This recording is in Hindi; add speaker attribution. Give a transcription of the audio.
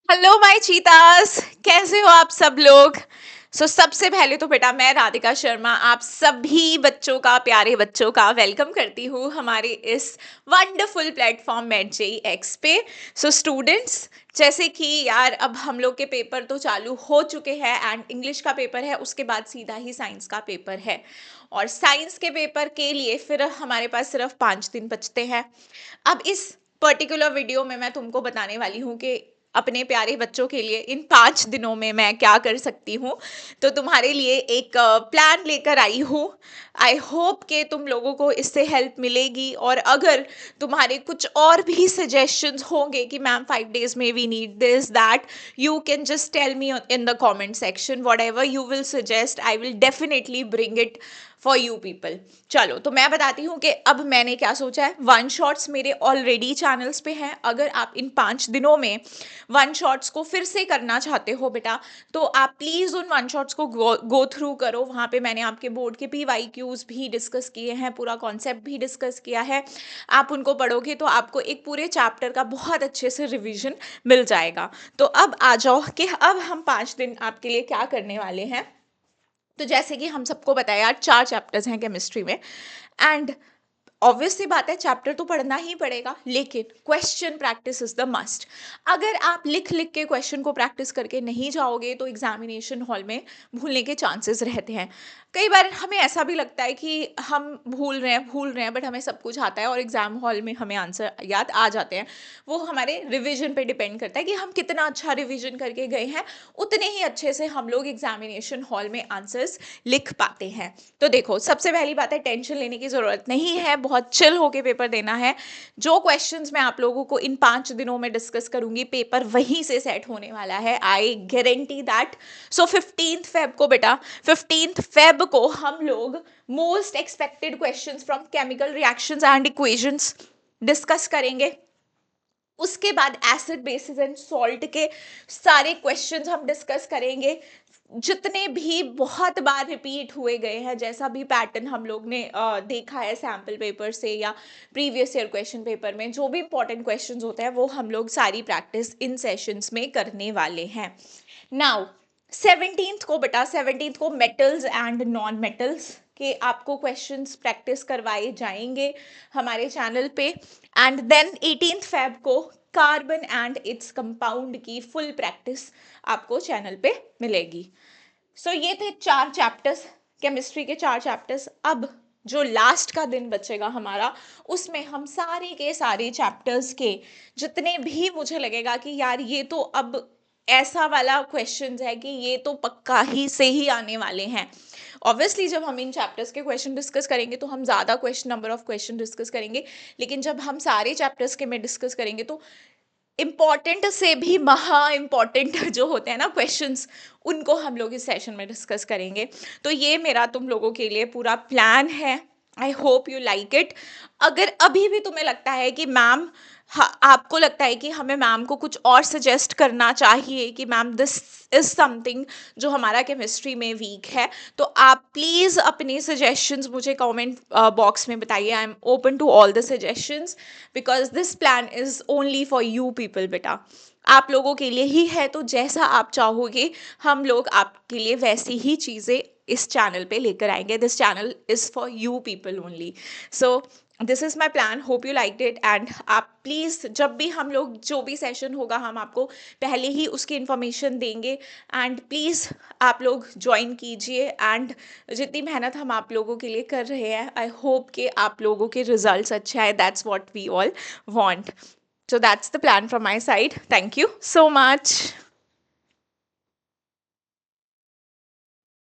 Speaker 1: हेलो माय चीतास, कैसे हो आप सब लोग। सबसे पहले तो बेटा मैं राधिका शर्मा आप सभी बच्चों का, प्यारे बच्चों का वेलकम करती हूँ हमारे इस वंडरफुल प्लेटफॉर्म MathJEE पे। स्टूडेंट्स, जैसे कि यार अब हम लोग के पेपर तो चालू हो चुके हैं एंड इंग्लिश का पेपर है, उसके बाद सीधा ही साइंस का पेपर है। और साइंस के पेपर के लिए फिर हमारे पास सिर्फ 5 दिन बचते हैं। अब इस पर्टिकुलर वीडियो में मैं तुमको बताने वाली हूँ कि अपने प्यारे बच्चों के लिए इन 5 दिनों में मैं क्या कर सकती हूँ। तो तुम्हारे लिए एक प्लान लेकर आई हूँ। आई होप कि तुम लोगों को इससे हेल्प मिलेगी, और अगर तुम्हारे कुछ और भी सजेशंस होंगे कि मैम 5 days में we need this that, you can just tell me in the comment section. Whatever you will suggest I will definitely bring it for you people. चलो तो मैं बताती हूँ कि अब मैंने क्या सोचा है। वन शॉट्स मेरे ऑलरेडी चैनल्स पे हैं। अगर आप इन 5 दिनों में वन शॉट्स को फिर से करना चाहते हो बेटा, तो आप प्लीज उन वन शॉट्स को गो थ्रू करो। वहां पे मैंने आपके बोर्ड के PYQs भी डिस्कस किए हैं, पूरा कॉन्सेप्ट भी डिस्कस किया है। आप उनको पढ़ोगे तो आपको एक पूरे चैप्टर का बहुत अच्छे से रिवीजन मिल जाएगा। तो अब आ जाओ कि अब हम 5 दिन आपके लिए क्या करने वाले हैं। तो जैसे कि हम सबको पता है यार, 4 चैप्टर्स हैं केमिस्ट्री में। एंड ऑब्वियस सी बात है, चैप्टर तो पढ़ना ही पड़ेगा, लेकिन question practice is the must. अगर आप लिख लिख के क्वेश्चन को प्रैक्टिस करके नहीं जाओगे तो एग्जामिनेशन हॉल में भूलने के चांसेस रहते हैं। कई बार हमें ऐसा भी लगता है कि हम भूल रहे हैं बट हमें सब कुछ आता है और एग्जाम हॉल में हमें आंसर याद आ जाते हैं। वो हमारे रिवीजन पे डिपेंड करता है कि हम कितना अच्छा रिवीजन करके गए हैं, उतने ही अच्छे से हम लोग एग्जामिनेशन हॉल में आंसर्स लिख पाते हैं। तो देखो, सबसे पहली बात है, टेंशन लेने की जरूरत नहीं है, बहुत चिल होके पेपर देना है। जो क्वेश्चंस मैं आप लोगों को इन 5 दिनों में डिस्कस करूंगी, पेपर वहीं से सेट होने वाला है, आई गारंटी दैट। 15 फेब को बेटा, 15 फेब को हम लोग most expected questions from chemical reactions and equations discuss करेंगे। उसके बाद एसिड बेसिस एंड सॉल्ट के सारे क्वेश्चंस हम डिस्कस करेंगे, जितने भी बहुत बार रिपीट हुए गए हैं, जैसा भी पैटर्न हम लोग ने देखा है सैम्पल पेपर से या प्रीवियस ईयर क्वेश्चन पेपर में, जो भी इंपॉर्टेंट क्वेश्चंस होते हैं वो हम लोग सारी प्रैक्टिस इन सेशंस में करने वाले हैं। नाउ 17th को बेटा, 17th को मेटल्स एंड नॉन मेटल्स के आपको क्वेश्चंस प्रैक्टिस करवाए जाएंगे हमारे चैनल पे। एंड देन 18th फेब को कार्बन एंड इट्स कंपाउंड की फुल प्रैक्टिस आपको चैनल पे मिलेगी। ये थे 4 चैप्टर्स, केमिस्ट्री के 4 चैप्टर्स। अब जो लास्ट का दिन बचेगा हमारा, उसमें हम सारे के सारे चैप्टर्स के जितने भी मुझे लगेगा कि यार ये तो अब ऐसा वाला क्वेश्चंस है कि ये तो पक्का ही से ही आने वाले हैं। ऑब्वियसली जब हम इन चैप्टर्स के क्वेश्चन डिस्कस करेंगे तो हम ज़्यादा नंबर ऑफ क्वेश्चन डिस्कस करेंगे, लेकिन जब हम सारे चैप्टर्स के में डिस्कस करेंगे तो इम्पॉर्टेंट से भी महा इम्पॉर्टेंट जो होते हैं ना क्वेश्चंस, उनको हम लोग इस सेशन में डिस्कस करेंगे। तो ये मेरा तुम लोगों के लिए पूरा प्लान है। I hope you like it. अगर अभी भी तुम्हें लगता है कि मैम, आपको लगता है कि हमें मैम को कुछ और सजेस्ट करना चाहिए कि मैम दिस इज समथिंग जो हमारा केमिस्ट्री में वीक है, तो आप प्लीज़ अपने सजेशंस मुझे कमेंट बॉक्स में बताइए। I am open to all the suggestions, because this plan is only for you people बेटा। आप लोगों के लिए ही है, तो जैसा आप चाहोगे हम लोग आपके लिए वैसी ही चीज़ें इस चैनल पे लेकर आएंगे। This channel is for you people only. So this is my plan, hope you like it. And आप प्लीज़, जब भी हम लोग जो भी सेशन होगा हम आपको पहले ही उसकी इन्फॉर्मेशन देंगे। एंड प्लीज़ आप लोग ज्वाइन कीजिए। एंड जितनी मेहनत हम आप लोगों के लिए कर रहे हैं, आई होप कि आप लोगों के रिजल्ट्स अच्छे आए। That's what we all want. So that's the plan from my side. Thank you so much.